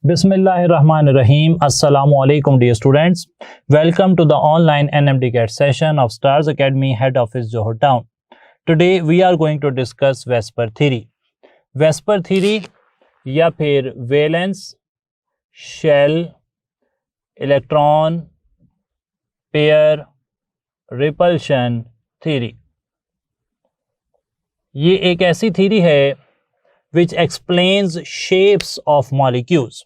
Bismillahirrahmanirrahim. Assalamu alaikum dear students. Welcome to the online NMDCAT session of Stars Academy Head Office Johor Town. Today we are going to discuss Vesper theory. Vesper theory या फिर valence shell electron pair repulsion theory, ये एक ऐसी theory है which explains shapes of molecules.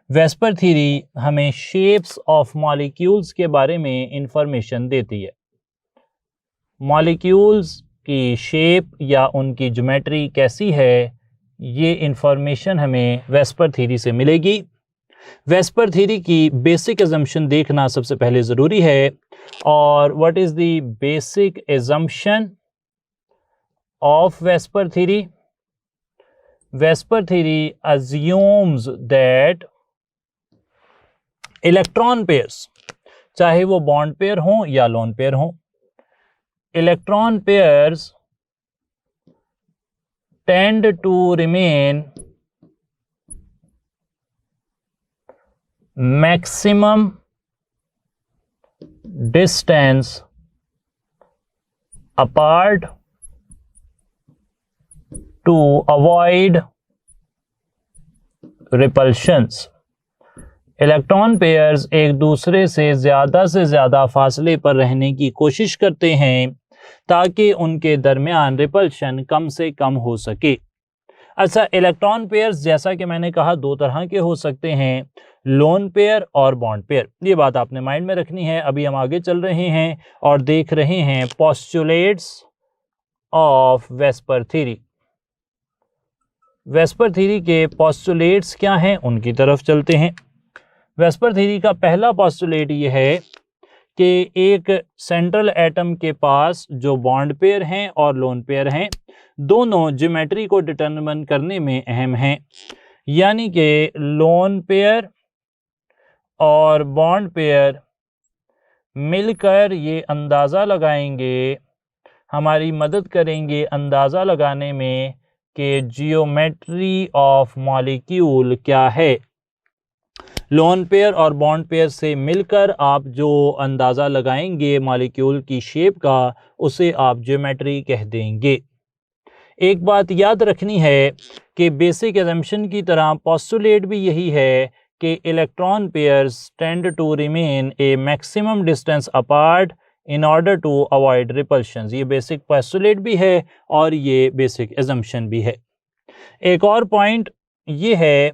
VSEPR theory हमें shapes of molecules के बारे में इंफॉर्मेशन देती है। मॉलिक्यूल्स की शेप या उनकी ज्योमेट्री कैसी है, ये इंफॉर्मेशन हमें वेस्पर थ्योरी से मिलेगी। वेस्पर थ्योरी की बेसिक अजम्पशन देखना सबसे पहले ज़रूरी है। और what is the basic assumption of VSEPR theory? Vesper theory assumes that electron pairs, चाहे वो बॉन्ड पेयर हों या लोन पेयर हों, electron pairs tend to remain maximum distance apart to avoid repulsions. Electron pairs एक दूसरे से ज़्यादा फासले पर रहने की कोशिश करते हैं ताकि उनके दरमियान रिपल्शन कम से कम हो सके। अच्छा, इलेक्ट्रॉन पेयर्स जैसा कि मैंने कहा दो तरह के हो सकते हैं, लोन पेयर और बॉन्ड पेयर। ये बात आपने माइंड में रखनी है। अभी हम आगे चल रहे हैं और देख रहे हैं postulates of VSEPR theory. VSEPR theory के पोस्टुलेट्स क्या हैं, उनकी तरफ चलते हैं। वेस्पर थ्योरी का पहला पोस्टुलेट ये है कि एक सेंट्रल एटम के पास जो बॉन्ड पेयर हैं और लोन पेयर हैं, दोनों ज्योमेट्री को डिटरमिन करने में अहम हैं। यानी कि लोन पेयर और बॉन्ड पेयर मिलकर ये अंदाज़ा लगाएंगे, हमारी मदद करेंगे अंदाज़ा लगाने में कि जियोमेट्री ऑफ मॉलिक्यूल क्या है। लोन पेयर और बॉन्ड पेयर से मिलकर आप जो अंदाज़ा लगाएंगे मॉलिक्यूल की शेप का, उसे आप ज्योमेट्री कह देंगे। एक बात याद रखनी है कि बेसिक असम्पशन की तरह पोस्टुलेट भी यही है कि electron pairs tend to remain a maximum distance apart in order to avoid repulsions. ये बेसिक पोस्टुलेट भी है और ये बेसिक असम्पशन भी है। एक और पॉइंट ये है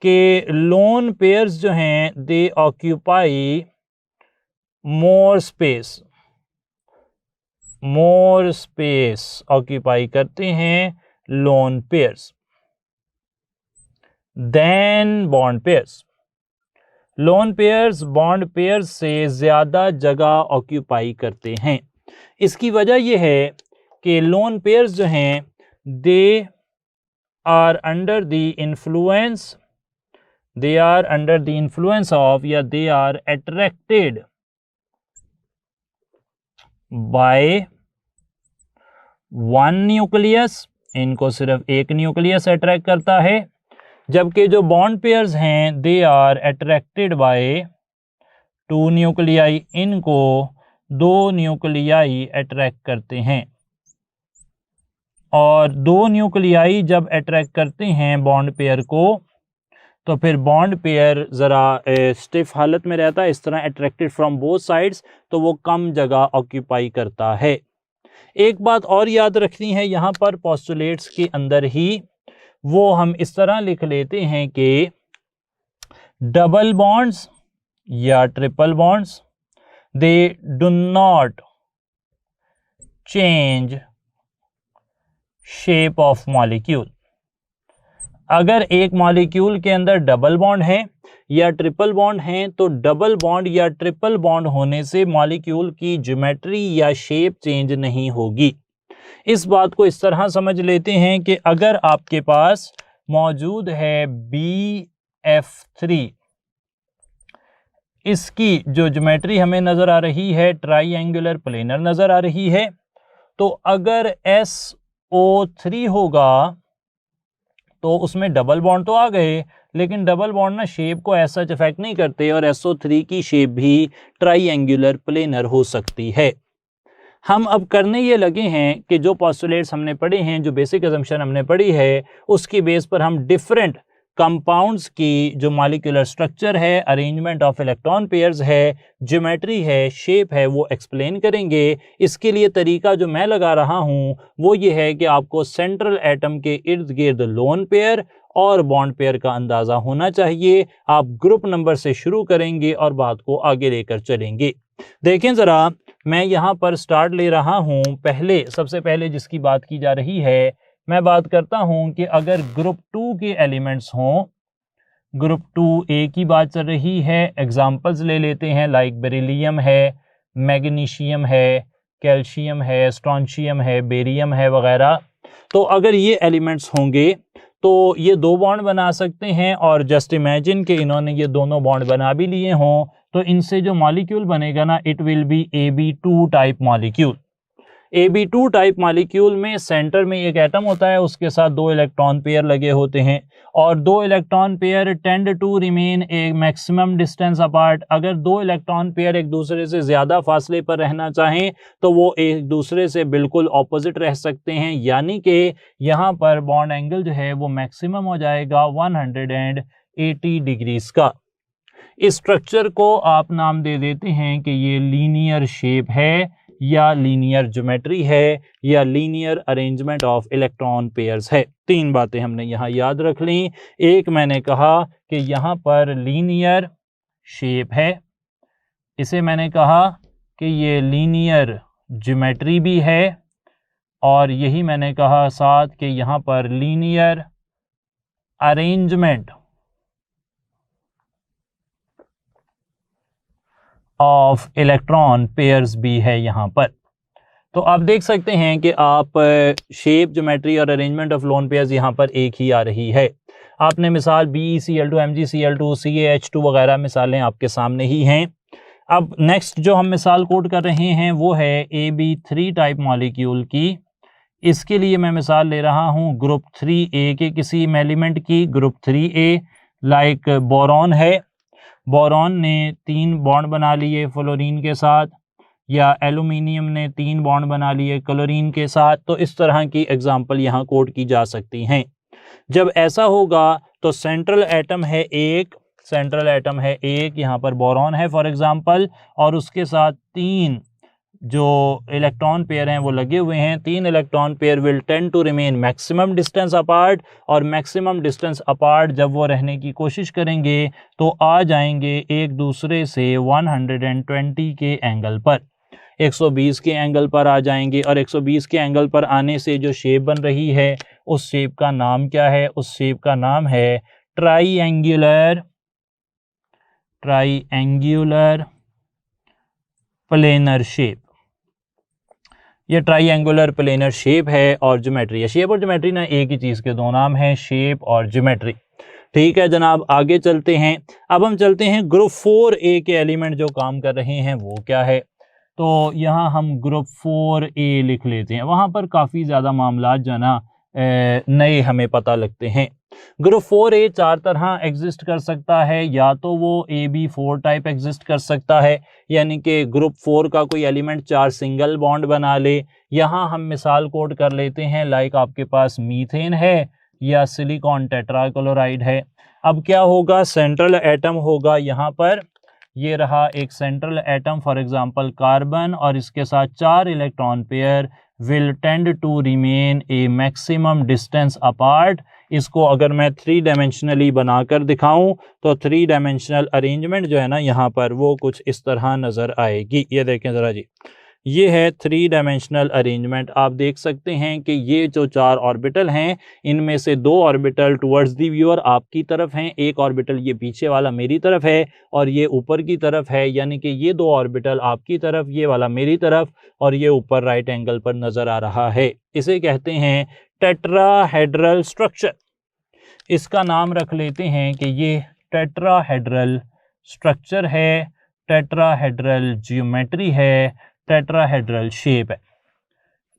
कि लोन पेयर्स जो हैं they occupy more space occupy करते हैं lone pairs than bond pairs. Lone pairs bond pairs से ज़्यादा जगह ऑक्यूपाई करते हैं। इसकी वजह यह है कि लोन पेयर्स जो हैं they are under the influence of या they are attracted by one nucleus. इनको सिर्फ एक न्यूक्लियस अट्रैक्ट करता है, जबकि जो बॉन्ड पेयर्स हैं they are attracted by to nuclei. इनको दो न्यूक्लियाई अट्रैक्ट करते हैं, और दो न्यूक्लियाई जब अट्रैक्ट करते हैं बॉन्ड पेयर को, तो फिर बॉन्ड पेयर ज़रा स्टिफ हालत में रहता है। इस तरह अट्रैक्टेड फ्रॉम बोथ साइड्स, तो वो कम जगह ऑक्यूपाई करता है। एक बात और याद रखनी है यहाँ पर पोस्टुलेट्स के अंदर ही, वो हम इस तरह लिख लेते हैं कि डबल बॉन्ड्स या triple bonds they do not change shape of molecule. अगर एक मॉलिक्यूल के अंदर डबल बॉन्ड है या ट्रिपल बॉन्ड हैं, तो डबल बॉन्ड या ट्रिपल बॉन्ड होने से मॉलिक्यूल की ज्योमेट्री या शेप चेंज नहीं होगी। इस बात को इस तरह समझ लेते हैं कि अगर आपके पास मौजूद है BF3, इसकी जो ज्योमेट्री हमें नज़र आ रही है ट्राइएंगुलर प्लेनर नज़र आ रही है, तो अगर SO3 होगा तो उसमें डबल बॉन्ड तो आ गए, लेकिन डबल बॉन्ड ना शेप को ऐसा इफेक्ट नहीं करते और SO3 की शेप भी ट्राइएंगुलर प्लेनर हो सकती है। हम अब करने ये लगे हैं कि जो पोस्टुलेट्स हमने पढ़े हैं, जो बेसिक अजम्पशन हमने पढ़ी है, उसकी बेस पर हम डिफरेंट कंपाउंड्स की जो मॉलिक्यूलर स्ट्रक्चर है, अरेंजमेंट ऑफ इलेक्ट्रॉन पेयर्स है, ज्योमेट्री है, शेप है, वो एक्सप्लेन करेंगे। इसके लिए तरीका जो मैं लगा रहा हूँ वो ये है कि आपको सेंट्रल एटम के इर्द गिर्द लोन पेयर और बॉन्ड पेयर का अंदाज़ा होना चाहिए। आप ग्रुप नंबर से शुरू करेंगे और बात को आगे लेकर चलेंगे। देखें ज़रा, मैं यहाँ पर स्टार्ट ले रहा हूँ। सबसे पहले जिसकी बात की जा रही है, मैं बात करता हूँ कि अगर ग्रुप 2 के एलिमेंट्स हों, ग्रुप 2A की बात चल रही है, एग्जांपल्स ले लेते हैं, लाइक बेरिलियम है, मैग्नीशियम है, कैल्शियम है, स्ट्रोंशियम है, बेरियम है वगैरह। तो अगर ये एलिमेंट्स होंगे तो ये 2 बॉन्ड बना सकते हैं, और जस्ट इमेजिन कि इन्होंने ये दोनों बॉन्ड बना भी लिए हों, तो इनसे जो मॉलिक्यूल बनेगा ना, it will be AB2 type molecule. AB2 type molecule में सेंटर में एक एटम होता है, उसके साथ 2 इलेक्ट्रॉन पेयर लगे होते हैं, और 2 electron pair tend to remain a maximum distance apart. अगर 2 इलेक्ट्रॉन पेयर एक दूसरे से ज़्यादा फासले पर रहना चाहें तो वो एक दूसरे से बिल्कुल ऑपोजिट रह सकते हैं, यानी कि यहाँ पर बॉन्ड एंगल जो है वो मैक्सिमम हो जाएगा 180 डिग्रीज का। इस स्ट्रक्चर को आप नाम दे देते हैं कि ये लीनियर शेप है, या लीनियर ज्योमेट्री है, या linear arrangement of electron pairs है। 3 बातें हमने यहाँ याद रख ली। एक, मैंने कहा कि यहाँ पर लीनियर शेप है, इसे मैंने कहा कि ये लीनियर ज्योमेट्री भी है, और यही मैंने कहा साथ कि यहाँ पर linear arrangement of electron pairs भी है यहाँ पर। तो आप देख सकते हैं कि आप शेप, ज्योमेट्री और अरेंजमेंट ऑफ लोन पेयर्स यहाँ पर एक ही आ रही है। आपने मिसाल BeCl2, MgCl2, CaH2 वगैरह मिसालें आपके सामने ही हैं। अब नेक्स्ट जो हम मिसाल कोट कर रहे हैं वो है AB3 टाइप मॉलिक्यूल की। इसके लिए मैं मिसाल ले रहा हूँ ग्रुप 3A के किसी एलिमेंट की। ग्रुप 3A लाइक बोरॉन है, बोरॉन ने 3 बॉन्ड बना लिए फ्लोरीन के साथ, या एल्यूमिनियम ने 3 बॉन्ड बना लिए क्लोरीन के साथ। तो इस तरह की एग्जांपल यहाँ कोट की जा सकती हैं। जब ऐसा होगा तो सेंट्रल एटम है एक, यहाँ पर बोरॉन है फॉर एग्जांपल, और उसके साथ 3 जो इलेक्ट्रॉन पेयर हैं वो लगे हुए हैं। 3 electron pair will tend to remain maximum distance apart, और मैक्सिमम डिस्टेंस अपार्ट जब वो रहने की कोशिश करेंगे तो आ जाएंगे एक दूसरे से 120 के एंगल पर, 120 के एंगल पर आ जाएंगे। और 120 के एंगल पर आने से जो शेप बन रही है, उस शेप का नाम क्या है? उस शेप का नाम है ट्राइएंगुलर प्लेनर शेप। ये ट्राइएंगुलर प्लेनर शेप है और ज्योमेट्री है। शेप और ज्योमेट्री ना एक ही चीज़ के 2 नाम हैं, शेप और ज्योमेट्री। ठीक है जनाब, आगे चलते हैं। अब हम चलते हैं ग्रुप 4A के एलिमेंट जो काम कर रहे हैं वो क्या है। तो यहाँ हम ग्रुप 4A लिख लेते हैं, वहाँ पर काफ़ी ज़्यादा मामलात जो है ना नए हमें पता लगते हैं। ग्रुप 4A 4 तरह एग्जिस्ट कर सकता है, या तो वो AB4 टाइप एग्जिस्ट कर सकता है, यानी कि ग्रुप 4 का कोई एलिमेंट 4 सिंगल बॉन्ड बना ले। यहाँ हम मिसाल कोट कर लेते हैं, लाइक आपके पास मीथेन है या सिलिकॉन टेट्राक्लोराइड है। अब क्या होगा, सेंट्रल एटम होगा यहाँ पर, ये रहा एक central atom for example carbon, और इसके साथ 4 electron pair will tend to remain a maximum distance apart. इसको अगर मैं 3 डायमेंशनली बनाकर दिखाऊं तो 3 डायमेंशनल अरेंजमेंट जो है ना यहाँ पर वो कुछ इस तरह नज़र आएगी। ये देखें ज़रा जी, ये है 3 डायमेंशनल अरेंजमेंट। आप देख सकते हैं कि ये जो 4 ऑर्बिटल हैं, इनमें से 2 ऑर्बिटल टुवर्ड्स दी व्यूअर आपकी तरफ हैं, एक ऑर्बिटल ये पीछे वाला मेरी तरफ है, और ये ऊपर की तरफ है, यानी कि ये 2 ऑर्बिटल आपकी तरफ, ये वाला मेरी तरफ, और ये ऊपर राइट एंगल पर नज़र आ रहा है। इसे कहते हैं टेट्राहेड्रल स्ट्रक्चर। इसका नाम रख लेते हैं कि ये टेट्राहेड्रल स्ट्रक्चर है, टेट्राहेड्रल ज्योमेट्री है, टेट्राहेड्रल शेप है।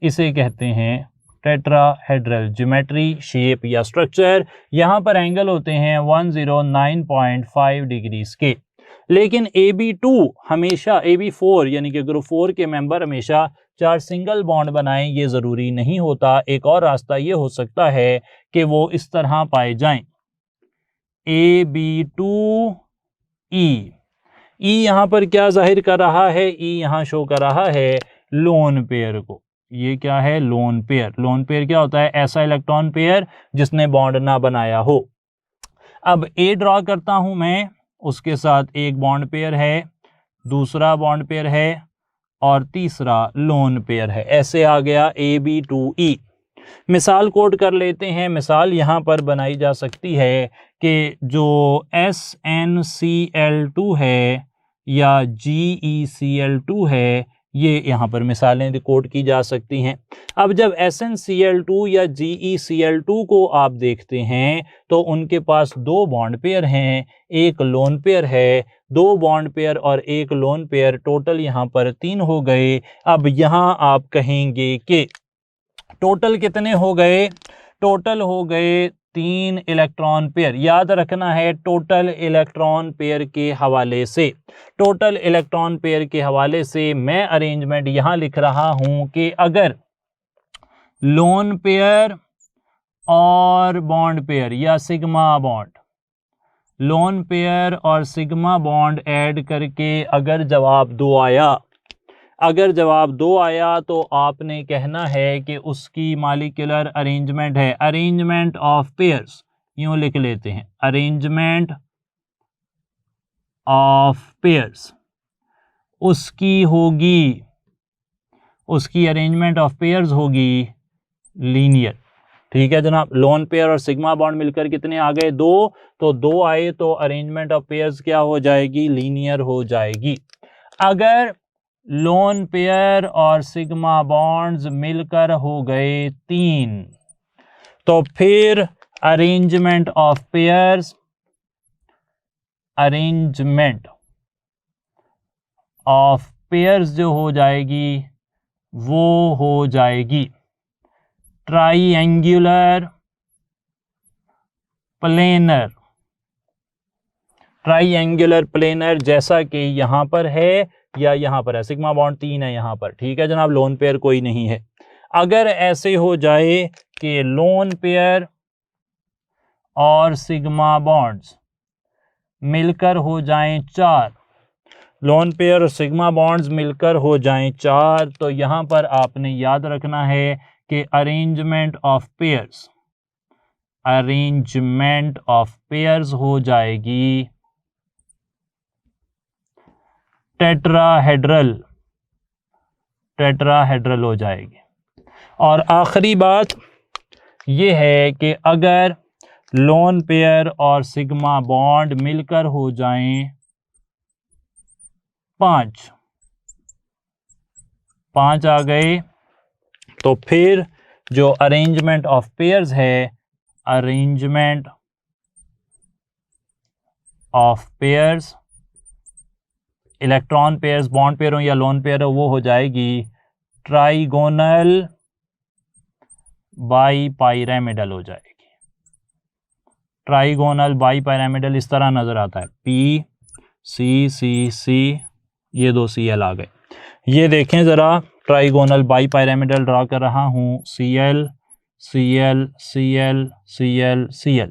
इसे कहते हैं टेट्राहेड्रल ज्योमेट्री, शेप या स्ट्रक्चर। यहाँ पर एंगल होते हैं 109.5 डिग्रीज के। लेकिन AB2 हमेशा, AB4 यानी कि ग्रुप 4 के मेंबर हमेशा 4 सिंगल बॉन्ड बनाएं, ये ज़रूरी नहीं होता। एक और रास्ता ये हो सकता है कि वो इस तरह पाए जाएं, AB2E। ई यहाँ पर क्या जाहिर कर रहा है? ई यहाँ शो कर रहा है लोन पेयर को। ये क्या है? Lone pair. लोन पेयर क्या होता है? ऐसा इलेक्ट्रॉन पेयर जिसने बॉन्ड ना बनाया हो। अब ए ड्रॉ करता हूं मैं, उसके साथ एक बॉन्ड पेयर है, दूसरा बॉन्ड पेयर है और तीसरा लोन पेयर है। ऐसे आ गया AB2E। मिसाल कोट कर लेते हैं। मिसाल यहाँ पर बनाई जा सकती है कि जो SnCl2 है या GeCl2 है, ये यहाँ पर मिसालें कोट की जा सकती हैं। अब जब SnCl2 या GeCl2 को आप देखते हैं तो उनके पास 2 बॉन्ड पेयर हैं, एक लोन पेयर है। 2 बॉन्ड पेयर और एक लोन पेयर, टोटल यहाँ पर 3 हो गए। अब यहाँ आप कहेंगे कि टोटल कितने हो गए? टोटल हो गए 3 इलेक्ट्रॉन पेयर। याद रखना है टोटल इलेक्ट्रॉन पेयर के हवाले से। टोटल इलेक्ट्रॉन पेयर के हवाले से मैं अरेंजमेंट यहाँ लिख रहा हूँ कि अगर लोन पेयर और बॉन्ड पेयर या सिग्मा बॉन्ड, लोन पेयर और सिग्मा बॉन्ड ऐड करके अगर जवाब 2 आया, अगर जवाब 2 आया तो आपने कहना है कि उसकी मॉलिक्यूलर अरेंजमेंट है, अरेंजमेंट ऑफ पेयर्स, यूं लिख लेते हैं, अरेंजमेंट ऑफ पेयर्स उसकी होगी, उसकी अरेंजमेंट ऑफ पेयर्स होगी लीनियर। ठीक है जनाब। लोन पेयर और सिग्मा बॉन्ड मिलकर कितने आ गए? 2। तो 2 आए तो अरेंजमेंट ऑफ पेयर्स क्या हो जाएगी? लीनियर हो जाएगी। अगर लोन पेयर और सिग्मा बॉन्ड्स मिलकर हो गए 3 तो फिर arrangement of pairs, arrangement of pairs जो हो जाएगी वो हो जाएगी ट्राइएंगुलर प्लेनर। ट्राइएंगुलर प्लेनर जैसा कि यहाँ पर है या यहाँ पर है। सिग्मा बॉन्ड 3 है यहाँ पर। ठीक है जनाब। लोन पेयर कोई नहीं है। अगर ऐसे हो जाए कि लोन पेयर और सिग्मा बॉन्ड्स मिलकर हो जाएं 4, लोन पेयर और सिग्मा बॉन्ड्स मिलकर हो जाएं 4, तो यहाँ पर आपने याद रखना है कि arrangement of pairs, arrangement of pairs हो जाएगी टेट्राहेड्रल, टेट्राहेड्रल हो जाएगी। और आखिरी बात यह है कि अगर लोन पेयर और सिग्मा बॉन्ड मिलकर हो जाएं 5 आ गए तो फिर जो अरेंजमेंट ऑफ पेयर्स है, arrangement of pairs, electron pairs, bond pair हो या लोन पेयर हो, वो हो जाएगी ट्राइगोनल बाईपाइरामिडल हो जाएगी। ट्राइगोनल बाईपाइरामिडल इस तरह नजर आता है, P C C C, ये 2 Cl आ गए। ये देखें ज़रा, ट्राइगोनल बाईपाइरामिडल ड्रा कर रहा हूँ, Cl Cl Cl Cl Cl,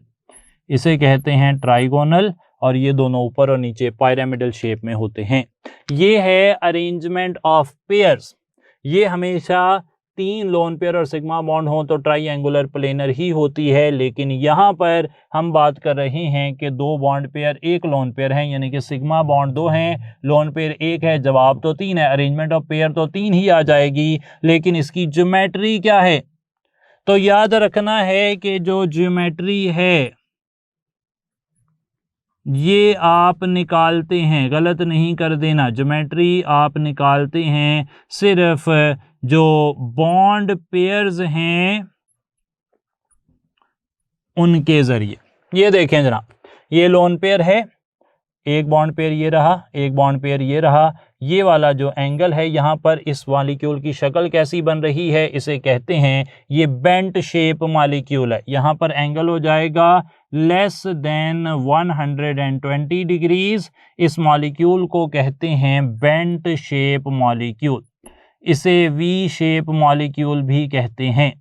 इसे कहते हैं ट्राइगोनल, और ये दोनों ऊपर और नीचे पायरामिडल शेप में होते हैं। ये है अरेंजमेंट ऑफ पेयर्स। ये हमेशा 3 लोन पेयर और सिग्मा बॉन्ड हो तो ट्राइएंगुलर प्लेनर ही होती है, लेकिन यहाँ पर हम बात कर रहे हैं कि 2 बॉन्ड पेयर 1 लोन पेयर हैं, यानी कि सिग्मा बॉन्ड 2 हैं, लोन पेयर 1 है, जवाब तो 3 है। अरेंजमेंट ऑफ पेयर तो 3 ही आ जाएगी, लेकिन इसकी ज्योमेट्री क्या है? तो याद रखना है कि जो ज्योमेट्री है ये आप निकालते हैं, गलत नहीं कर देना, ज्योमेट्री आप निकालते हैं सिर्फ जो बॉन्ड पेयर्स हैं उनके जरिए। ये देखें जनाब, ये लोन पेयर है, एक बॉन्ड पेयर ये रहा, एक बॉन्ड पेयर ये रहा, ये वाला जो एंगल है यहाँ पर इस मॉलिक्यूल की शक्ल कैसी बन रही है, इसे कहते हैं ये बेंट शेप मॉलिक्यूल है। यहाँ पर एंगल हो जाएगा लेस देन 120 डिग्रीज। इस मॉलिक्यूल को कहते हैं बेंट शेप मॉलिक्यूल। इसे वी शेप मॉलिक्यूल भी कहते हैं।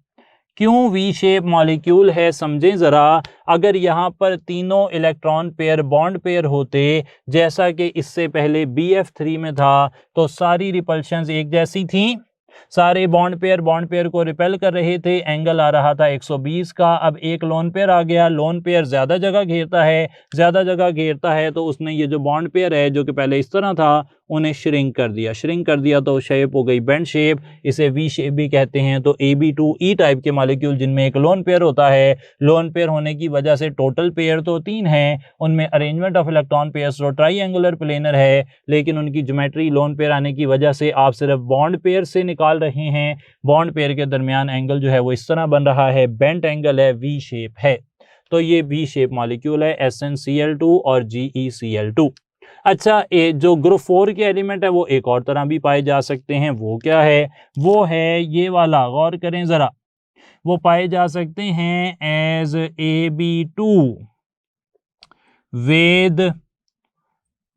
क्यों वी शेप मॉलिक्यूल है समझें ज़रा। अगर यहाँ पर तीनों इलेक्ट्रॉन पेयर बॉन्ड पेयर होते जैसा कि इससे पहले BF3 में था, तो सारी रिपल्शंस एक जैसी थी, सारे बॉन्ड पेयर को रिपेल कर रहे थे, एंगल आ रहा था 120 का। अब एक लोन पेयर आ गया, लोन पेयर ज़्यादा जगह घेरता है तो उसने ये जो बॉन्ड पेयर है जो कि पहले इस तरह था उन्हें श्रिंक कर दिया तो शेप हो गई बेंड शेप। इसे वी शेप भी कहते हैं। तो AB2E टाइप के मॉलिक्यूल जिनमें एक लोन पेयर होता है, लोन पेयर होने की वजह से टोटल पेयर तो 3 हैं, उनमें अरेंजमेंट ऑफ इलेक्ट्रॉन पेयर्स तो ट्राईएंगुलर प्लेनर है, लेकिन उनकी ज्योमेट्री लोन पेयर आने की वजह से आप सिर्फ बॉन्ड पेयर से निकाल रहे हैं। बॉन्ड पेयर के दरमियान एंगल जो है वो इस तरह बन रहा है, बेंट एंगल है, वी शेप है। तो ये वी शेप मॉलिक्यूल है SnCl2 और GeCl2। अच्छा, ये जो ग्रुप 4 के एलिमेंट है वो एक और तरह भी पाए जा सकते हैं। वो क्या है? वो है ये वाला, गौर करें ज़रा। वो पाए जा सकते हैं as AB2 with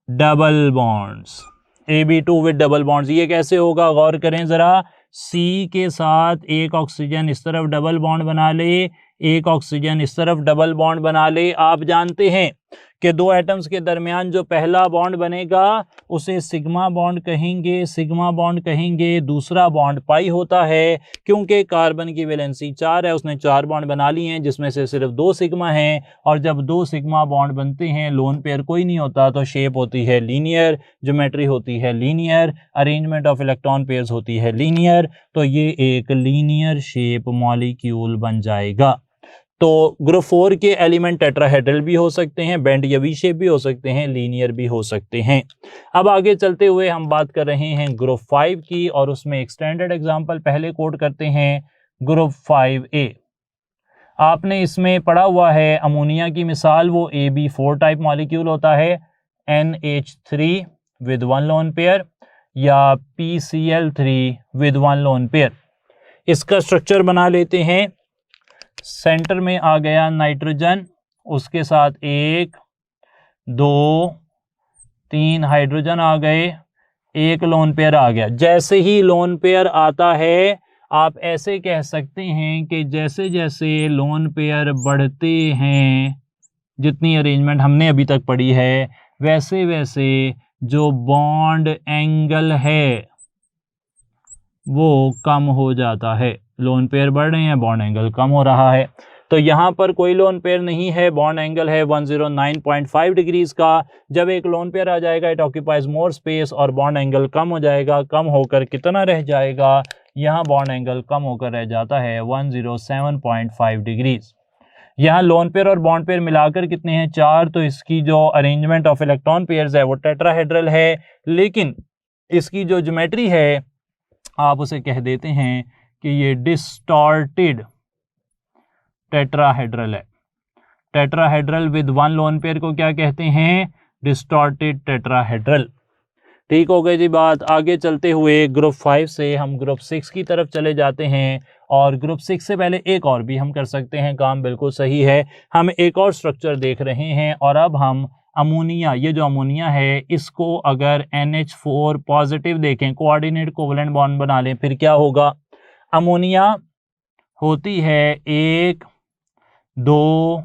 double bonds. AB2 with double bonds ये कैसे होगा? गौर करें ज़रा। C के साथ एक ऑक्सीजन इस तरफ डबल बॉन्ड बना ले, एक ऑक्सीजन इस तरफ डबल बॉन्ड बना ले। आप जानते हैं कि दो एटम्स के दरमियान जो पहला बॉन्ड बनेगा उसे सिग्मा बॉन्ड कहेंगे। दूसरा बॉन्ड पाई होता है, क्योंकि कार्बन की वैलेंसी 4 है, उसने 4 बॉन्ड बना लिए हैं जिसमें से सिर्फ 2 सिग्मा हैं। और जब 2 सिग्मा बॉन्ड बनते हैं, लोन पेयर कोई नहीं होता, तो शेप होती है लीनियर, ज्योमेट्री होती है linear, arrangement of electron pairs होती है लीनियर। तो ये एक लीनियर शेप मॉलिक्यूल बन जाएगा। तो ग्रुप 4 के एलिमेंट टेट्राहेड्रल भी हो सकते हैं, बेंड या वी शेप भी हो सकते हैं, लीनियर भी हो सकते हैं। अब आगे चलते हुए हम बात कर रहे हैं ग्रुप 5 की, और उसमें एक स्टैंडर्ड एग्जांपल पहले कोट करते हैं, ग्रुप 5A। आपने इसमें पढ़ा हुआ है अमोनिया की मिसाल, वो AB4 टाइप मॉलिक्यूल होता है, NH3 विद 1 लोन पेयर या PCl3 विद 1 लोन पेयर। इसका स्ट्रक्चर बना लेते हैं। सेंटर में आ गया नाइट्रोजन, उसके साथ 1 2 3 हाइड्रोजन आ गए, एक लोन पेयर आ गया। जैसे ही लोन पेयर आता है, आप ऐसे कह सकते हैं कि जैसे जैसे लोन पेयर बढ़ते हैं, जितनी अरेंजमेंट हमने अभी तक पढ़ी है, वैसे वैसे जो बॉन्ड एंगल है वो कम हो जाता है। लोन पेयर बढ़ रहे हैं, बॉन्ड एंगल कम हो रहा है। तो यहाँ पर कोई लोन पेयर नहीं है, बॉन्ड एंगल है 109.5 डिग्रीज का। जब एक लोन पेयर आ जाएगा, इट ऑक्यूपाइज मोर स्पेस और बॉन्ड एंगल कम हो जाएगा। कम होकर कितना रह जाएगा? यहाँ बॉन्ड एंगल कम होकर रह जाता है 107.5 डिग्रीज। यहाँ लोन पेयर और बॉन्ड पेयर मिलाकर कितने हैं? 4। तो इसकी जो अरेंजमेंट ऑफ इलेक्ट्रॉन पेयर्स है वो टेट्राहेड्रल है, लेकिन इसकी जो ज्योमेट्री है आप उसे कह देते हैं कि ये डिस्टॉर्टेड टेट्राहेड्रल है। टेट्राहेड्रल विद 1 लोन पेयर को क्या कहते हैं? Distorted tetrahedral. ठीक हो गई जी बात। आगे चलते हुए ग्रुप 5 से हम ग्रुप 6 की तरफ चले जाते हैं, और ग्रुप 6 से पहले एक और भी हम कर सकते हैं काम, बिल्कुल सही है। हम एक और स्ट्रक्चर देख रहे हैं, और अब हम अमोनिया, ये जो अमोनिया है इसको अगर NH4 पॉजिटिव देखें, कोऑर्डिनेट कोवलेंट बॉन्ड बना लें, फिर क्या होगा? अमोनिया होती है 1 2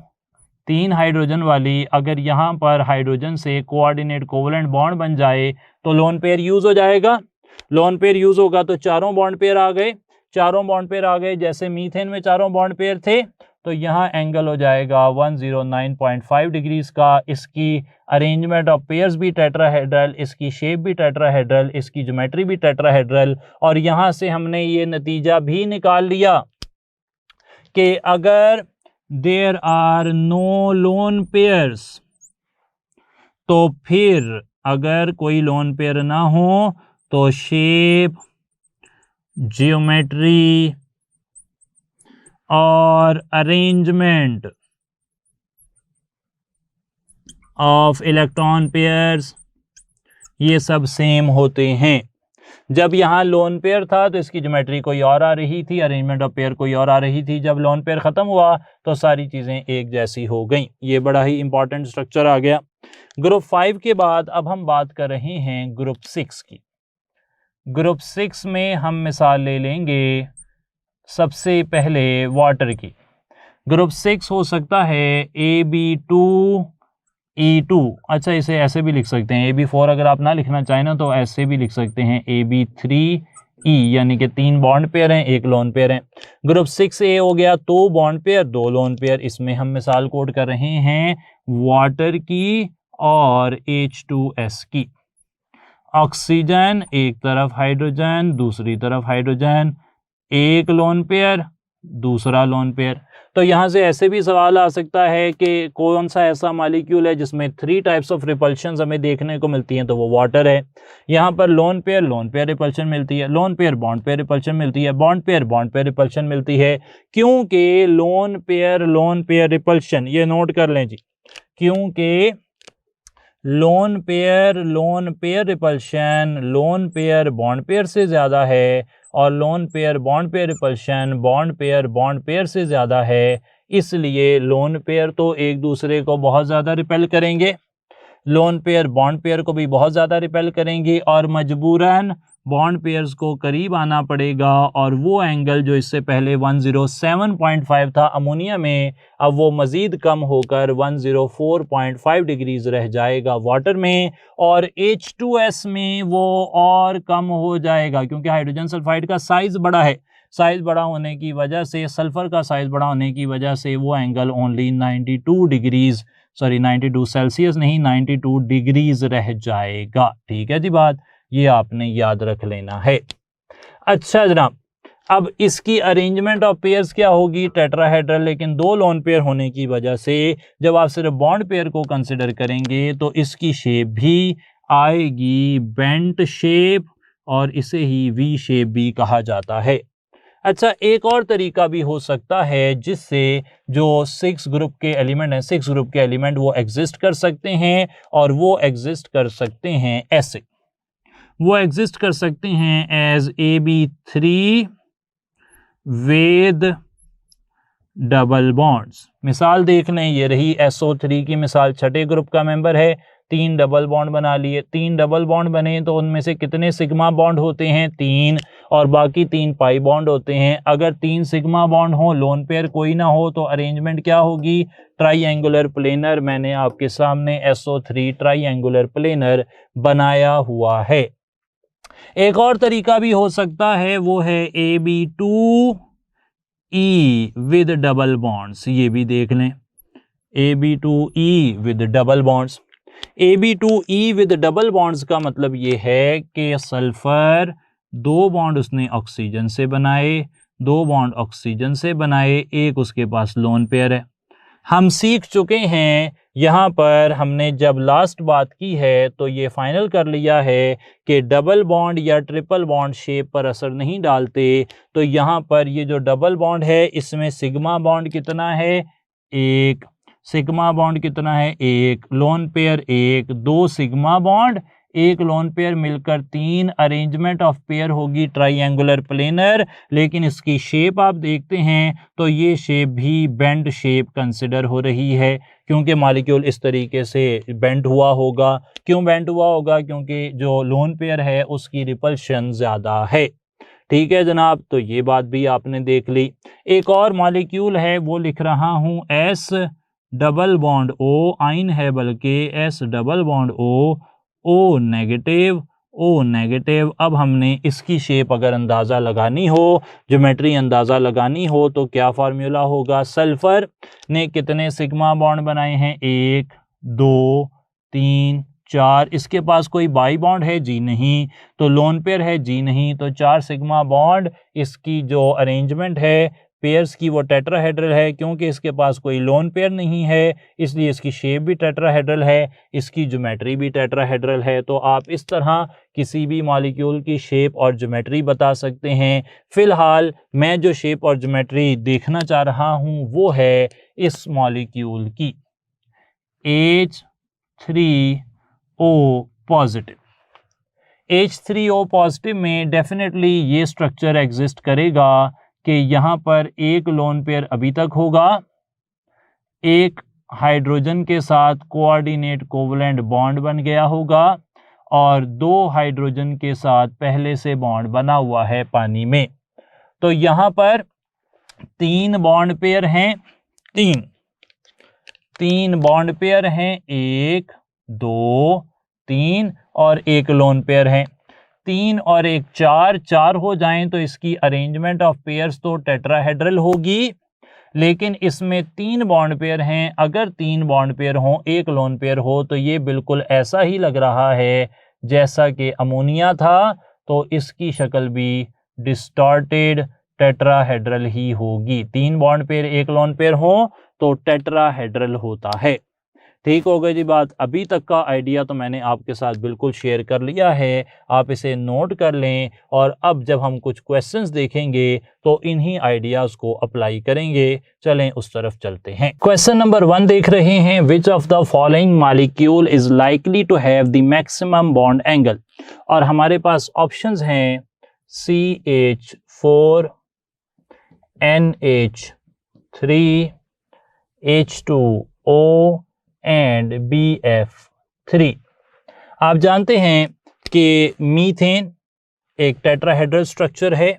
3 हाइड्रोजन वाली। अगर यहाँ पर हाइड्रोजन से कोऑर्डिनेट कोवलेंट बॉन्ड बन जाए तो लोन पेयर यूज हो जाएगा। लोन पेयर यूज होगा तो चारों बॉन्ड पेयर आ गए, जैसे मीथेन में चारों बॉन्ड पेयर थे। तो यहाँ एंगल हो जाएगा 109.5 डिग्रीज का। इसकी अरेंजमेंट ऑफ पेयर्स भी टेट्राहेड्रल, इसकी शेप भी टेट्राहेड्रल, इसकी ज्योमेट्री भी टेट्राहेड्रल। और यहाँ से हमने ये नतीजा भी निकाल लिया कि अगर there are no lone pairs, तो फिर अगर कोई लोन पेयर ना हो तो शेप, ज्योमेट्री और अरेंजमेंट ऑफ इलेक्ट्रॉन पेयर्स ये सब सेम होते हैं। जब यहाँ लोन पेयर था तो इसकी ज्योमेट्री कोई और आ रही थी, अरेंजमेंट ऑफ पेयर कोई और आ रही थी। जब लोन पेयर ख़त्म हुआ तो सारी चीज़ें एक जैसी हो गई। ये बड़ा ही इंपॉर्टेंट स्ट्रक्चर आ गया। ग्रुप 5 के बाद अब हम बात कर रहे हैं ग्रुप 6 की। ग्रुप 6 में हम मिसाल ले लेंगे सबसे पहले वाटर की। ग्रुप 6 हो सकता है AB2E2। अच्छा, इसे ऐसे भी लिख सकते हैं, AB4 अगर आप ना लिखना चाहें ना तो ऐसे भी लिख सकते हैं AB3E, यानी कि 3 बॉन्ड पेयर हैं, 1 लोन पेयर है। ग्रुप 6A हो गया 2 बॉन्ड पेयर 2 लोन पेयर। इसमें हम मिसाल कोड कर रहे हैं वाटर की और H2S की। ऑक्सीजन एक तरफ, हाइड्रोजन दूसरी तरफ, हाइड्रोजन, एक लोन पेयर दूसरा लोन पेयर। तो यहाँ से ऐसे भी सवाल आ सकता है कि कौन सा ऐसा मॉलिक्यूल है जिसमें 3 टाइप्स ऑफ रिपल्शंस हमें देखने को मिलती हैं, तो वो वाटर है। यहाँ पर लोन पेयर रिपल्शन मिलती है, lone pair bond pair repulsion मिलती है, बॉन्ड पेयर रिपल्शन मिलती है। क्योंकि लोन पेयर रिपल्शन, ये नोट कर लें जी, क्योंकि lone pair repulsion lone pair bond pair से ज़्यादा है और lone pair repulsion bond pair से ज़्यादा है, इसलिए लोन पेयर तो एक दूसरे को बहुत ज़्यादा रिपेल करेंगे, लोन पेयर बॉन्ड पेयर को भी बहुत ज़्यादा रिपेल करेंगे और मजबूरन बॉन्ड पेयर्स को करीब आना पड़ेगा। और वो एंगल जो इससे पहले 107.5 था अमोनिया में, अब वो मज़ीद कम होकर 104.5 डिग्रीज रह जाएगा वाटर में। और H2S में वो और कम हो जाएगा, क्योंकि हाइड्रोजन सल्फाइड का साइज़ बड़ा है। साइज़ बड़ा होने की वजह से, सल्फ़र का साइज़ बड़ा होने की वजह से वो एंगल ओनली 92 सेल्सियस नहीं 92 डिग्रीज रह जाएगा। ठीक है जी बात, ये आपने याद रख लेना है। अच्छा जनाब, अब इसकी अरेंजमेंट ऑफ पेयर्स क्या होगी, टेट्राहेड्रल, लेकिन 2 लोन पेयर होने की वजह से जब आप सिर्फ बॉन्ड पेयर को कंसिडर करेंगे तो इसकी शेप भी आएगी बेंट शेप, और इसे ही वी शेप भी कहा जाता है। अच्छा, एक और तरीका भी हो सकता है जिससे जो 6 ग्रुप के एलिमेंट वो एग्जिस्ट कर सकते हैं, और वो एग्जिस्ट कर सकते हैं ऐसे, वो एग्जिस्ट कर सकते हैं as AB3 with double bonds. मिसाल देख लें, ये रही SO3 की मिसाल, छठे ग्रुप का मेंबर है, 3 डबल बॉन्ड बना लिए। 3 डबल बॉन्ड बने तो उनमें से कितने सिग्मा बॉन्ड होते हैं, 3, और बाकी 3 पाई बॉन्ड होते हैं। अगर 3 सिग्मा बॉन्ड हो, लोन पेयर कोई ना हो, तो अरेंजमेंट क्या होगी, ट्राइएंगुलर प्लेनर। मैंने आपके सामने SO3 ट्राइएंगुलर प्लेनर बनाया हुआ है। एक और तरीका भी हो सकता है, वो है AB2E विद डबल बॉन्ड्स। ये भी देख लें, AB2E with double bonds. AB2E with double bonds का मतलब ये है कि सल्फर 2 बॉन्ड उसने ऑक्सीजन से बनाए, 2 बॉन्ड ऑक्सीजन से बनाए, एक उसके पास लोन पेयर है। हम सीख चुके हैं, यहाँ पर हमने जब लास्ट बात की है तो ये फाइनल कर लिया है कि डबल बॉन्ड या ट्रिपल बॉन्ड शेप पर असर नहीं डालते। तो यहाँ पर ये जो डबल बॉन्ड है इसमें सिग्मा बॉन्ड कितना है, 1, सिग्मा बॉन्ड कितना है, 1, lone pair 1, 2 sigma bond 1 lone pair मिलकर 3, अरेंजमेंट ऑफ पेयर होगी ट्राइएंगुलर प्लेनर। लेकिन इसकी शेप आप देखते हैं तो ये शेप भी बेंड शेप कंसिडर हो रही है, क्योंकि मॉलिक्यूल इस तरीके से बेंड हुआ होगा। क्यों बेंड हुआ होगा, क्योंकि जो लोन पेयर है उसकी रिपल्शन ज़्यादा है। ठीक है जनाब, तो ये बात भी आपने देख ली। एक और मॉलिक्यूल है, वो लिख रहा हूँ S डबल बॉन्ड O, आइन है बल्कि S double bond O negative. अब हमने इसकी शेप अगर अंदाज़ा लगानी हो, ज्योमेट्री अंदाज़ा लगानी हो, तो क्या फार्मूला होगा, सल्फ़र ने कितने सिग्मा बॉन्ड बनाए हैं, 1, 2, 3, 4। इसके पास कोई बाई बॉन्ड है, जी नहीं। तो लोन पेयर है, जी नहीं। तो 4 सिग्मा बॉन्ड। इसकी जो अरेंजमेंट है पेयर्स की वो टेट्राहेड्रल है, क्योंकि इसके पास कोई लोन पेयर नहीं है, इसलिए इसकी शेप भी टेट्राहेड्रल है, इसकी ज्योमेट्री भी टेट्राहेड्रल है। तो आप इस तरह किसी भी मॉलिक्यूल की शेप और ज्योमेट्री बता सकते हैं। फिलहाल मैं जो शेप और ज्योमेट्री देखना चाह रहा हूँ वो है इस मॉलिक्यूल की, H3O पॉजिटिव। H3O पॉजिटिव में डेफिनेटली ये स्ट्रक्चर एग्जिस्ट करेगा कि यहाँ पर एक लोन पेयर अभी तक होगा, एक हाइड्रोजन के साथ कोऑर्डिनेट कोवलेंट बॉन्ड बन गया होगा और दो हाइड्रोजन के साथ पहले से बॉन्ड बना हुआ है पानी में। तो यहाँ पर तीन बॉन्ड पेयर हैं, तीन बॉन्ड पेयर हैं, 1 2 3 और एक लोन पेयर है। 3 और 1 4 हो जाएं तो इसकी अरेंजमेंट ऑफ पेयर्स तो टेट्राहेड्रल होगी, लेकिन इसमें 3 बॉन्ड पेयर हैं। अगर 3 बॉन्ड पेयर हो, एक लोन पेयर हो, तो ये बिल्कुल ऐसा ही लग रहा है जैसा कि अमोनिया था, तो इसकी शक्ल भी डिस्टॉर्टेड टेट्राहेड्रल ही होगी। 3 बॉन्ड पेयर एक लोन पेयर हो तो टेट्राहेड्रल होता है। ठीक हो गई जी बात। अभी तक का आइडिया तो मैंने आपके साथ बिल्कुल शेयर कर लिया है, आप इसे नोट कर लें और अब जब हम कुछ क्वेश्चंस देखेंगे तो इन्हीं आइडियाज़ को अप्लाई करेंगे। चलें उस तरफ चलते हैं। क्वेश्चन नंबर 1 देख रहे हैं, which of the following molecule is likely to have the maximum bond angle. और हमारे पास ऑप्शंस हैं CH4, NH3, H2O and BF3। आप जानते हैं कि मीथेन एक टेट्राहेड्रल स्ट्रक्चर है,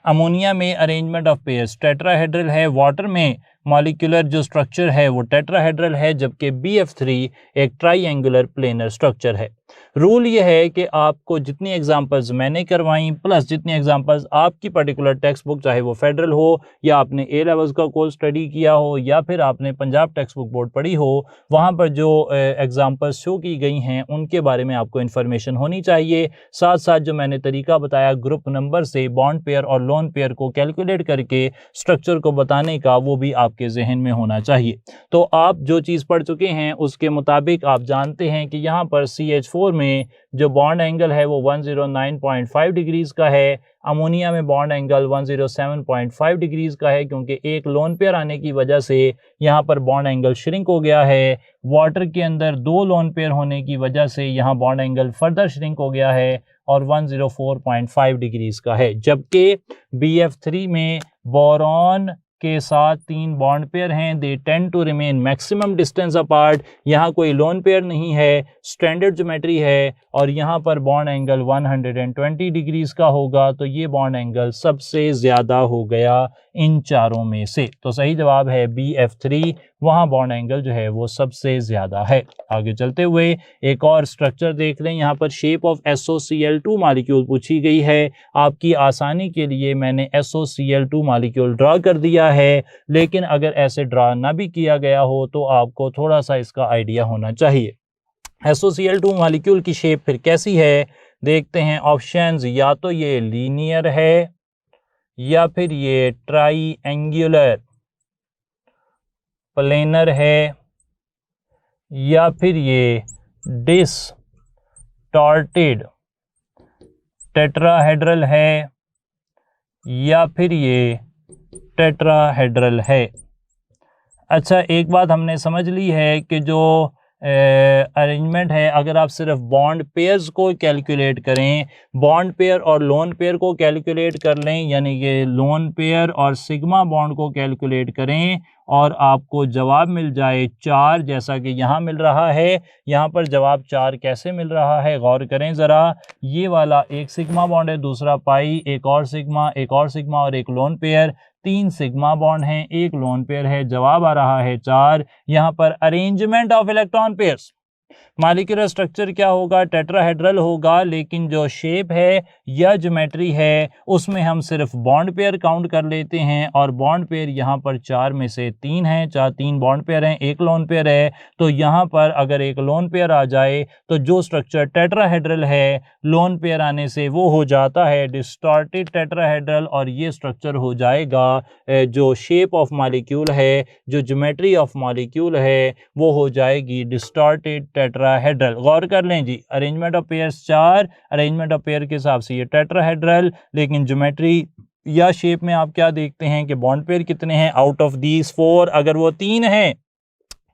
अमोनिया में अरेंजमेंट ऑफ पेयर्स टेट्राहेड्रल है, वाटर में मॉलिक्यूलर जो स्ट्रक्चर है वो टेट्राहेड्रल है, जबकि BF3 एक ट्राइएंगुलर प्लेनर स्ट्रक्चर है। रूल ये है कि आपको जितनी एग्जांपल्स मैंने करवाई प्लस जितनी एग्जांपल्स आपकी पर्टिकुलर टेक्स्ट बुक, चाहे वो फेडरल हो या आपने A लेवल्स का कोर्स स्टडी किया हो या फिर आपने पंजाब टेक्स्ट बुक बोर्ड पढ़ी हो, वहाँ पर जो एग्जांपल्स शो की गई हैं उनके बारे में आपको इन्फॉर्मेशन होनी चाहिए। साथ साथ जो मैंने तरीका बताया ग्रुप नंबर से बॉन्ड पेयर और लोन पेयर को कैलकुलेट करके स्ट्रक्चर को बताने का, वो भी आपके जहन में होना चाहिए। तो आप जो चीज़ पढ़ चुके हैं उसके मुताबिक आप जानते हैं कि यहाँ पर CH4 में जो बॉन्ड एंगल है वो 109.5 डिग्रीज का है, अमोनिया में बॉन्ड एंगल 107.5 डिग्रीज का है, क्योंकि एक लोन पेयर आने की वजह से यहाँ पर बॉन्ड एंगल श्रिंक हो गया है। वाटर के अंदर 2 लोन पेयर होने की वजह से यहाँ बॉन्ड एंगल फर्दर श्रिंक हो गया है और 104.5 डिग्रीज का है। जबकि BF3 में बोरॉन के साथ 3 बॉन्ड पेयर हैं, they tend to remain maximum distance apart. यहाँ कोई लोन पेयर नहीं है, स्टैंडर्ड ज्योमेट्री है और यहाँ पर बॉन्ड एंगल 120 डिग्रीज का होगा, तो ये बॉन्ड एंगल सबसे ज़्यादा हो गया इन चारों में से। तो सही जवाब है BF3, वहाँ बॉन्ड एंगल जो है वो सबसे ज़्यादा है। आगे चलते हुए एक और स्ट्रक्चर देख लें। यहाँ पर शेप ऑफ SOCl2 मॉलिक्यूल पूछी गई है। आपकी आसानी के लिए मैंने SOCl2 मॉलिक्यूल ड्रा कर दिया है, लेकिन अगर ऐसे ड्रा ना भी किया गया हो तो आपको थोड़ा सा इसका आइडिया होना चाहिए। SOCl2 मॉलिक्यूल की शेप फिर कैसी है देखते हैं। ऑप्शंस, या तो ये लीनियर है या फिर ये ट्राइएंगुलर प्लेनर है या फिर ये डिस्टॉर्टेड टेट्राहेड्रल है या फिर ये टेट्राहेड्रल है। अच्छा, एक बात हमने समझ ली है कि जो अरेंजमेंट है, अगर आप सिर्फ बॉन्ड पेयर्स को कैलकुलेट करें, बॉन्ड पेयर और लोन पेयर को कैलकुलेट कर लें, यानी कि लोन पेयर और सिग्मा बॉन्ड को कैलकुलेट करें और आपको जवाब मिल जाए 4, जैसा कि यहाँ मिल रहा है। यहाँ पर जवाब 4 कैसे मिल रहा है गौर करें ज़रा। ये वाला एक सिग्मा बॉन्ड है, दूसरा पाई, एक और सिग्मा और एक लोन पेयर। 3 सिग्मा बॉन्ड हैं, एक लोन पेयर है, जवाब आ रहा है 4। यहाँ पर arrangement of electron pairs, molecular structure क्या होगा, टेट्राहेड्रल होगा, लेकिन जो शेप है या ज्योमेट्री है उसमें हम सिर्फ बॉन्ड पेयर काउंट कर लेते हैं और बॉन्ड पेयर यहाँ पर 4 में से 3 हैं, 3 बॉन्ड पेयर हैं, एक लोन पेयर है। तो यहाँ पर अगर एक लोन पेयर आ जाए तो जो स्ट्रक्चर टेट्राहेड्रल है, लोन पेयर आने से वो हो जाता है डिस्टॉर्टेड टेट्राहेड्रल और ये स्ट्रक्चर हो जाएगा जो शेप ऑफ मॉलिक्यूल है, जो ज्योमेट्री ऑफ मॉलिक्यूल है, वो हो जाएगी डिस्टॉर्टेड टेट्राहेड्रल। गौर कर लें जी, arrangement of pairs 4, arrangement of pair के हिसाब से ये टेट्राहेड्रल, लेकिन ज्योमेट्री या शेप में आप क्या देखते हैं कि बॉन्ड पेयर कितने हैं आउट ऑफ दीज 4। अगर वो 3 हैं,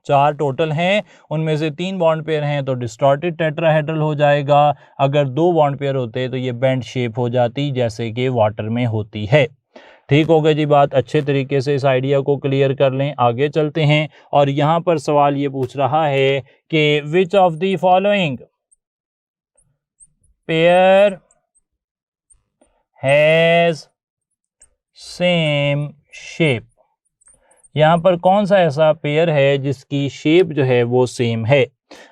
4 टोटल हैं, उनमें से 3 बॉन्ड पेयर हैं तो डिस्टॉर्टेड टेट्राहेड्रल हो जाएगा। अगर 2 बॉन्ड पेयर होते तो ये बेंट शेप हो जाती जैसे कि वाटर में होती है। ठीक हो गया जी बात। अच्छे तरीके से इस आइडिया को क्लियर कर लें। आगे चलते हैं और यहाँ पर सवाल ये पूछ रहा है कि विच of the following pair has same shape. यहाँ पर कौन सा ऐसा पेयर है जिसकी शेप जो है वो सेम है।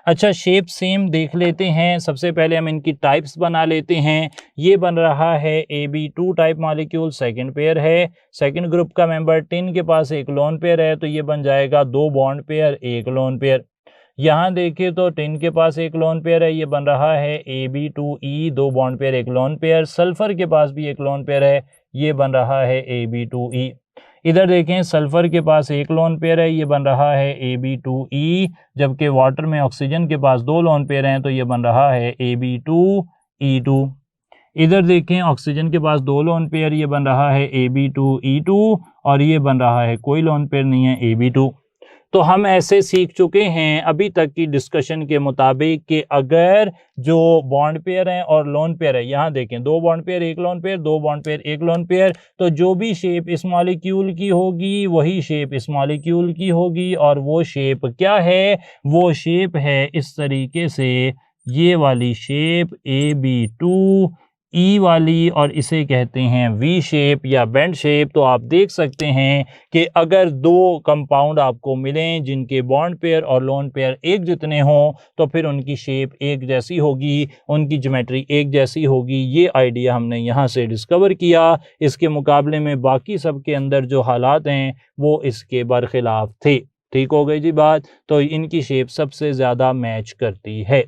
अच्छा, शेप सेम देख लेते हैं। सबसे पहले हम इनकी टाइप्स बना लेते हैं। ये बन रहा है AB2 type molecule, second pair है। सेकंड ग्रुप का मेंबर टिन के पास एक लोन पेयर है तो ये बन जाएगा 2 बॉन्ड पेयर, 1 लोन पेयर। यहाँ देखिए तो टिन के पास एक लोन पेयर है, ये बन रहा है AB2E, 2 bond pair, 1 lone pair. Sulphur के पास भी एक लोन पेयर है, ये बन रहा है AB2E। इधर देखें, सल्फर के पास एक लोन पेयर है, ये बन रहा है AB2E, जबकि वाटर में ऑक्सीजन के पास 2 लोन पेयर हैं तो ये बन रहा है AB2E2। इधर देखें, ऑक्सीजन के पास 2 लोन पेयर, ये बन रहा है AB2E2 और ये बन रहा है कोई लोन पेयर नहीं है, AB2। तो हम ऐसे सीख चुके हैं अभी तक की डिस्कशन के मुताबिक कि अगर जो बॉन्ड पेयर हैं और लोन पेयर है, यहाँ देखें 2 bond pair 1 lone pair, 2 bond pair 1 lone pair, तो जो भी शेप इस मॉलिक्यूल की होगी वही शेप इस मॉलिक्यूल की होगी। और वो शेप क्या है? वो शेप है इस तरीके से, ये वाली शेप AB2E वाली, और इसे कहते हैं वी शेप या बेंड शेप। तो आप देख सकते हैं कि अगर 2 कंपाउंड आपको मिलें जिनके बॉन्ड पेयर और लोन पेयर एक जितने हों तो फिर उनकी शेप एक जैसी होगी, उनकी ज्योमेट्री एक जैसी होगी। ये आइडिया हमने यहाँ से डिस्कवर किया। इसके मुकाबले में बाकी सब के अंदर जो हालात हैं वो इसके बरखिलाफ थे। ठीक हो गई जी बात। तो इनकी शेप सबसे ज़्यादा मैच करती है।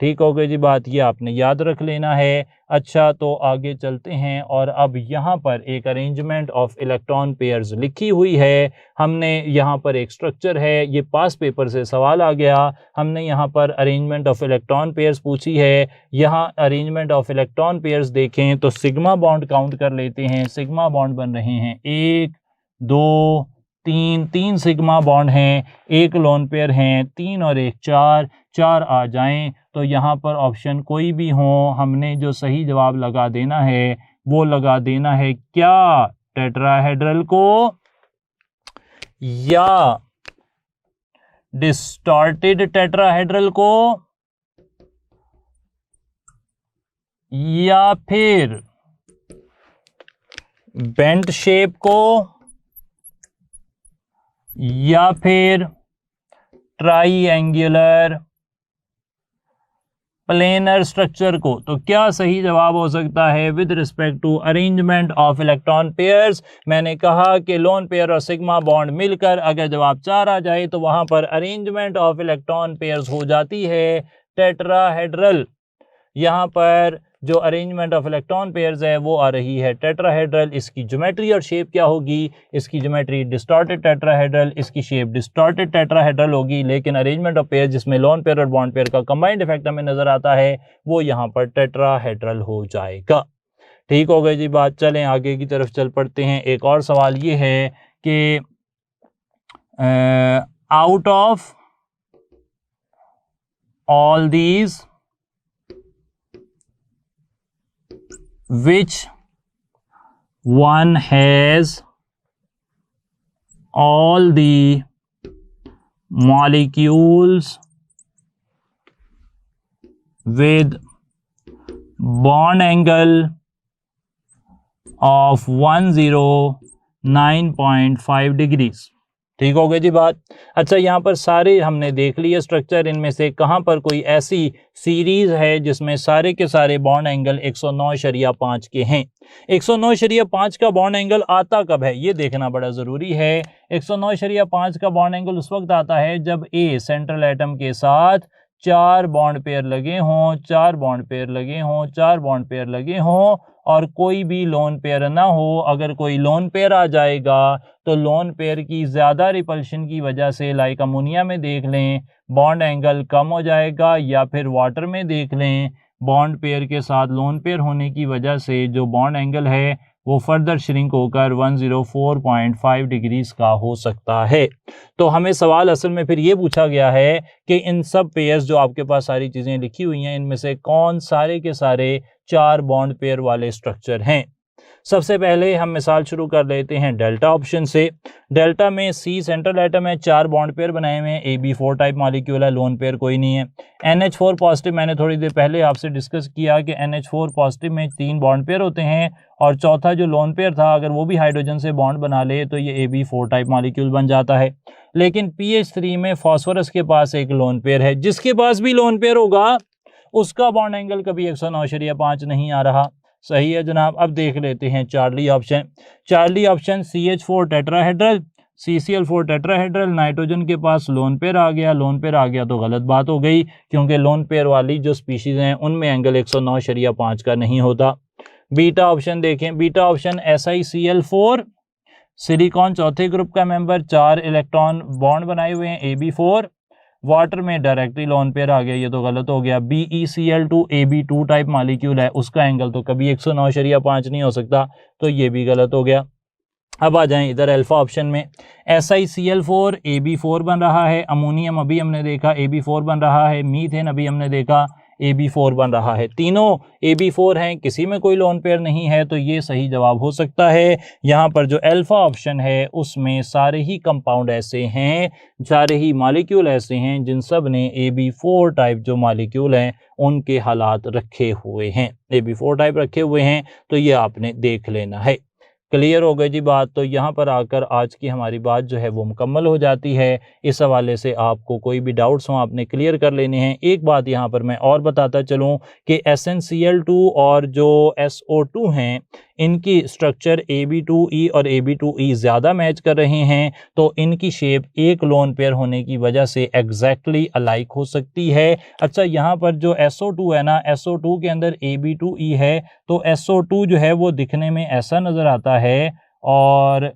ठीक हो गई जी बात, ये आपने याद रख लेना है। अच्छा, तो आगे चलते हैं और अब यहाँ पर एक अरेंजमेंट ऑफ इलेक्ट्रॉन पेयर्स लिखी हुई है। हमने यहाँ पर एक स्ट्रक्चर है, ये पास पेपर से सवाल आ गया। हमने यहाँ पर अरेंजमेंट ऑफ इलेक्ट्रॉन पेयर्स पूछी है। यहाँ अरेंजमेंट ऑफ इलेक्ट्रॉन पेयर्स देखें तो सिग्मा बॉन्ड काउंट कर लेते हैं। सिग्मा बॉन्ड बन रहे हैं 1 2 3 सिग्मा बॉन्ड हैं, 1 लोन पेयर हैं, 3 और 1 4 आ जाएं तो यहाँ पर ऑप्शन कोई भी हो, हमने जो सही जवाब लगा देना है वो लगा देना है क्या? टेट्राहेड्रल को या डिस्टॉर्टेड टेट्राहेड्रल को या फिर बेंट शेप को या फिर ट्राइएंगुलर प्लेनर स्ट्रक्चर को। तो क्या सही जवाब हो सकता है with respect to arrangement of electron pairs? मैंने कहा कि लोन पेयर और सिग्मा बॉन्ड मिलकर अगर जवाब 4 आ जाए तो वहां पर अरेंजमेंट ऑफ इलेक्ट्रॉन पेयर्स हो जाती है टेट्राहेड्रल। यहाँ पर जो अरेंजमेंट ऑफ इलेक्ट्रॉन पेयर्स है वो आ रही है टेट्राहेड्रल। इसकी ज्योमेट्री और शेप क्या होगी? इसकी ज्योमेट्री डिस्टॉर्टेड टेट्राहेड्रल, इसकी शेप डिस्टॉर्टेड टेट्राहेड्रल होगी। लेकिन अरेंजमेंट ऑफ पेयर जिसमें लोन पेयर और बॉन्ड पेयर का कंबाइंड इफेक्ट हमें नजर आता है वो यहाँ पर टेट्राहेड्रल हो जाएगा। ठीक हो गई जी बात। चलें आगे की तरफ चल पड़ते हैं। एक और सवाल ये है कि out of all these which one has all the molecules with bond angle of 109.5 degrees। ठीक हो गई जी बात। अच्छा, यहाँ पर सारे हमने देख लिए स्ट्रक्चर, इनमें से कहाँ पर कोई ऐसी सीरीज है जिसमें सारे के सारे बॉन्ड एंगल 109.5 के हैं। 109.5 का बॉन्ड एंगल आता कब है ये देखना बड़ा ज़रूरी है। 109.5 का बॉन्ड एंगल उस वक्त आता है जब ए सेंट्रल एटम के साथ 4 बॉन्ड पेयर लगे हों, 4 बॉन्ड पेयर लगे हों, 4 बॉन्ड पेयर लगे हों और कोई भी लोन पेयर ना हो। अगर कोई लोन पेयर आ जाएगा तो लोन पेयर की ज़्यादा रिपल्शन की वजह से, लाइक अमोनिया में देख लें, बॉन्ड एंगल कम हो जाएगा, या फिर वाटर में देख लें, बॉन्ड पेयर के साथ लोन पेयर होने की वजह से जो बॉन्ड एंगल है वो फर्दर श्रिंक होकर 104.5 डिग्रीज का हो सकता है। तो हमें सवाल असल में फिर ये पूछा गया है कि इन सब पेयर्स जो आपके पास सारी चीज़ें लिखी हुई हैं इनमें से कौन सारे के सारे 4 बॉन्ड पेयर वाले स्ट्रक्चर हैं। सबसे पहले हम मिसाल शुरू कर लेते हैं डेल्टा ऑप्शन से। डेल्टा में सी सेंट्रल एटम है, 4 बॉन्ड पेयर बनाए हुए हैं, AB4 टाइप मॉलिक्यूल है, लोन पेयर कोई नहीं है। NH4 पॉजिटिव मैंने थोड़ी देर पहले आपसे डिस्कस किया कि NH4 पॉजिटिव में 3 बॉन्ड पेयर होते हैं और चौथा जो लोन पेयर था अगर वो भी हाइड्रोजन से बॉन्ड बना ले तो ये AB4 टाइप मॉलिक्यूल बन जाता है। लेकिन PH3 में फॉस्फोरस के पास एक लोन पेयर है, जिसके पास भी लोन पेयर होगा उसका बॉन्ड एंगल कभी 109.5 नहीं आ रहा। सही है जनाब। अब देख लेते हैं Charlie option. Charlie option CH4 tetrahedral, CCl4 tetrahedral, nitrogen के पास लोन पेयर आ गया। लोन पेयर आ गया तो गलत बात हो गई क्योंकि लोन पेयर वाली जो स्पीशीज हैं उनमें एंगल 109.5 का नहीं होता। बीटा ऑप्शन देखें। बीटा ऑप्शन SiCl4, सिलिकॉन चौथे ग्रुप का मेंबर, 4 इलेक्ट्रॉन बॉन्ड बनाए हुए हैं AB4, वाटर में डायरेक्टली लोन पेयर आ गया, ये तो गलत हो गया। BeCl2 AB2 टाइप मॉलिक्यूल है, उसका एंगल तो कभी 109.5 नहीं हो सकता, तो ये भी गलत हो गया। अब आ जाएं इधर अल्फा ऑप्शन में। SiCl4 AB4 बन रहा है, अमोनियम अभी हमने देखा AB4 बन रहा है, मीथेन अभी हमने देखा AB4 बन रहा है। तीनों AB4 हैं, किसी में कोई लोन पेयर नहीं है, तो ये सही जवाब हो सकता है। यहाँ पर जो अल्फा ऑप्शन है उसमें सारे ही कंपाउंड ऐसे हैं, सारे ही मॉलिक्यूल ऐसे हैं जिन सब ने AB4 टाइप जो मॉलिक्यूल हैं उनके हालात रखे हुए हैं, AB4 टाइप रखे हुए हैं, तो ये आपने देख लेना है। क्लियर हो गई जी बात। तो यहाँ पर आकर आज की हमारी बात जो है वो मुकम्मल हो जाती है। इस हवाले से आपको कोई भी डाउट्स हों आपने क्लियर कर लेने हैं। एक बात यहाँ पर मैं और बताता चलूँ कि SnCl2 और जो SO2 हैं इनकी स्ट्रक्चर AB2E और AB2E ज़्यादा मैच कर रहे हैं, तो इनकी शेप एक लोन पेयर होने की वजह से एग्जैक्टली अलाइक हो सकती है। अच्छा, यहाँ पर जो SO2 है ना, SO2 के अंदर AB2E है, तो SO2 जो है वो दिखने में ऐसा नज़र आता है और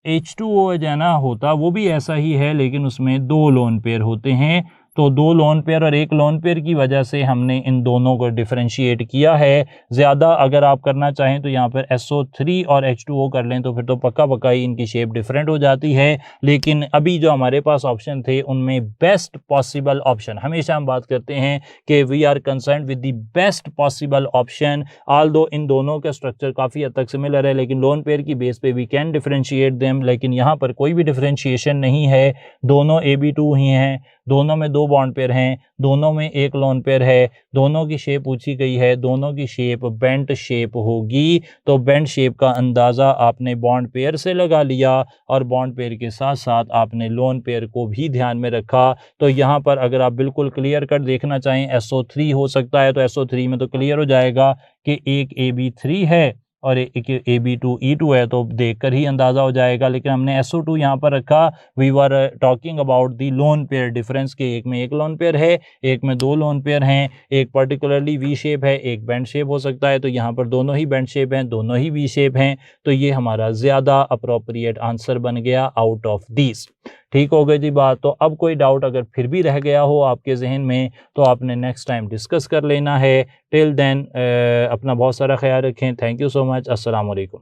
H2O जो है ना होता वो भी ऐसा ही है, लेकिन उसमें 2 लोन पेयर होते हैं। तो 2 लोन पेयर और 1 लोन पेयर की वजह से हमने इन दोनों को डिफरेंशिएट किया है। ज़्यादा अगर आप करना चाहें तो यहाँ पर SO3 और H2O कर लें तो फिर तो पक्का पक्का ही इनकी शेप डिफरेंट हो जाती है। लेकिन अभी जो हमारे पास ऑप्शन थे उनमें बेस्ट पॉसिबल ऑप्शन, हमेशा हम बात करते हैं कि we are concern with the best possible option. Although इन दोनों का स्ट्रक्चर काफ़ी हद तक सिमिलर है, लेकिन लोन पेयर की बेस पे वी कैन डिफरेंशिएट देम, लेकिन यहाँ पर कोई भी डिफरेंशिएशन नहीं है। दोनों AB2 ही हैं, दोनों में 2 बॉन्ड पेयर हैं, दोनों में 1 लोन पेयर है, दोनों की शेप पूछी गई है, दोनों की शेप बेंट शेप होगी। तो बेंट शेप का अंदाज़ा आपने बॉन्ड पेयर से लगा लिया और बॉन्ड पेयर के साथ साथ आपने लोन पेयर को भी ध्यान में रखा। तो यहाँ पर अगर आप बिल्कुल क्लियर कट देखना चाहें SO3 हो सकता है, तो SO3 में तो क्लियर हो जाएगा कि एक AB3 है और एक AB2E2 है, तो देखकर ही अंदाज़ा हो जाएगा। लेकिन हमने SO2 यहाँ पर रखा, we were talking about the lone pair difference के, एक में 1 लोन पेयर है, एक में 2 लोन पेयर हैं, एक पर्टिकुलरली वी शेप है, एक बेंड शेप हो सकता है। तो यहाँ पर दोनों ही बेंड शेप हैं, दोनों ही वी शेप हैं, तो ये हमारा ज़्यादा अप्रोप्रिएट आंसर बन गया आउट ऑफ दिस। ठीक हो गई जी बात। तो अब कोई डाउट अगर फिर भी रह गया हो आपके जहन में तो आपने नेक्स्ट टाइम डिस्कस कर लेना है। टिल देन अपना बहुत सारा ख्याल रखें। Thank you so much. अस्सलाम वालेकुम।